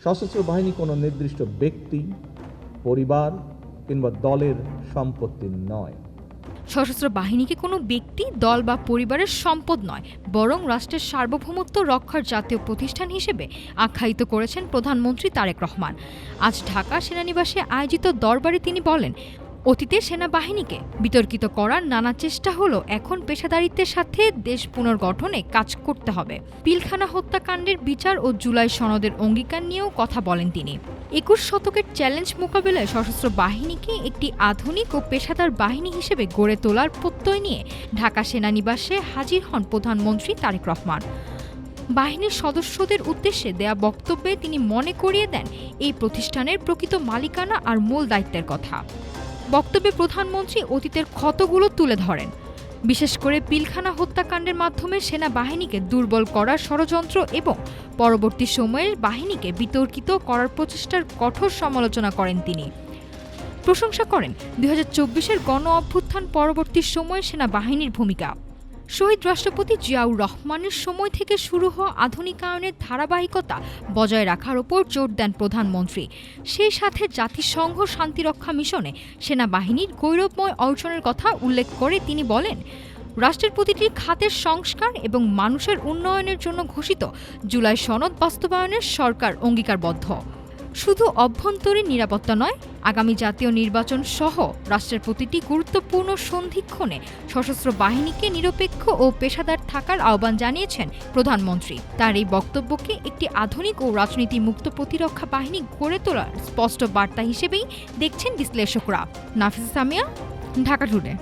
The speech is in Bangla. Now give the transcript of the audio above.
সশস্ত্র বাহিনী কোনো নির্দিষ্ট ব্যক্তি, পরিবার কিংবা দলের সম্পত্তি নয়। সশস্ত্র বাহিনীকে কোনো ব্যক্তি, দল বা পরিবারের সম্পদ নয়, বরং রাষ্ট্রের সার্বভৌমত্ব রক্ষার জাতীয় প্রতিষ্ঠান হিসেবে আখ্যায়িত করেছেন প্রধানমন্ত্রী তারেক রহমান। আজ ঢাকা সেনানিবাসে আয়োজিত দরবারে তিনি বলেন, অতীতে সেনাবাহিনীকে বিতর্কিত করার নানা চেষ্টা হলো, এখন পেশাদারিত্বের সাথে দেশ পুনর্গঠনে কাজ করতে হবে। পিলখানা হত্যাকাণ্ডের বিচার ও জুলাই সনদের অঙ্গীকার নিয়েও কথা বলেন তিনি। ২১ শতকের চ্যালেঞ্জ মোকাবিলায় সশস্ত্র বাহিনীকে একটি আধুনিক ও পেশাদার বাহিনী হিসেবে গড়ে তোলার প্রত্যয় নিয়ে ঢাকা সেনানিবাসে হাজির হন প্রধানমন্ত্রী তারেক রহমান। বাহিনীর সদস্যদের উদ্দেশ্যে দেয়া বক্তব্যে তিনি মনে করিয়ে দেন এই প্রতিষ্ঠানের প্রকৃত মালিকানা আর মূল দায়িত্বের কথা। বক্তব্যে প্রধানমন্ত্রী অতীতের ক্ষতগুলো তুলে ধরেন, বিশেষ করে পিলখানা হত্যাকাণ্ডের মাধ্যমে সেনাবাহিনীকে দুর্বল করার ষড়যন্ত্র এবং পরবর্তী সময়ে বাহিনীকে বিতর্কিত করার প্রচেষ্টার কঠোর সমালোচনা করেন তিনি। প্রশংসা করেন ২০২৪-এর গণ অভ্যুত্থান পরবর্তী সময়ে সেনাবাহিনীর ভূমিকা। শহীদ রাষ্ট্রপতি জিয়াউর রহমানের সময় থেকে শুরু হওয়া আধুনিকায়নের ধারাবাহিকতা বজায় রাখার ওপর জোর দেন প্রধানমন্ত্রী। সেই সাথে জাতিসংঘ শান্তিরক্ষা মিশনে সেনাবাহিনীর গৌরবময় অর্জনের কথা উল্লেখ করে তিনি বলেন, রাষ্ট্রের প্রতিটি খাতের সংস্কার এবং মানুষের উন্নয়নের জন্য ঘোষিত জুলাই সনদ বাস্তবায়নের সরকার অঙ্গীকারবদ্ধ। শুধু অভ্যন্তরীণ নিরাপত্তা নয়, আগামী জাতীয় নির্বাচন সহ রাষ্ট্রের প্রতিটি গুরুত্বপূর্ণ সন্ধিক্ষণে সশস্ত্র বাহিনীকে নিরপেক্ষ ও পেশাদার থাকার আহ্বান জানিয়েছেন প্রধানমন্ত্রী। তার এই বক্তব্যকে একটি আধুনিক ও রাজনীতি মুক্ত প্রতিরক্ষা বাহিনী গড়ে তোলার স্পষ্ট বার্তা হিসেবেই দেখছেন বিশ্লেষকরা। নাফিসা সামিয়া, ঢাকা টুডে।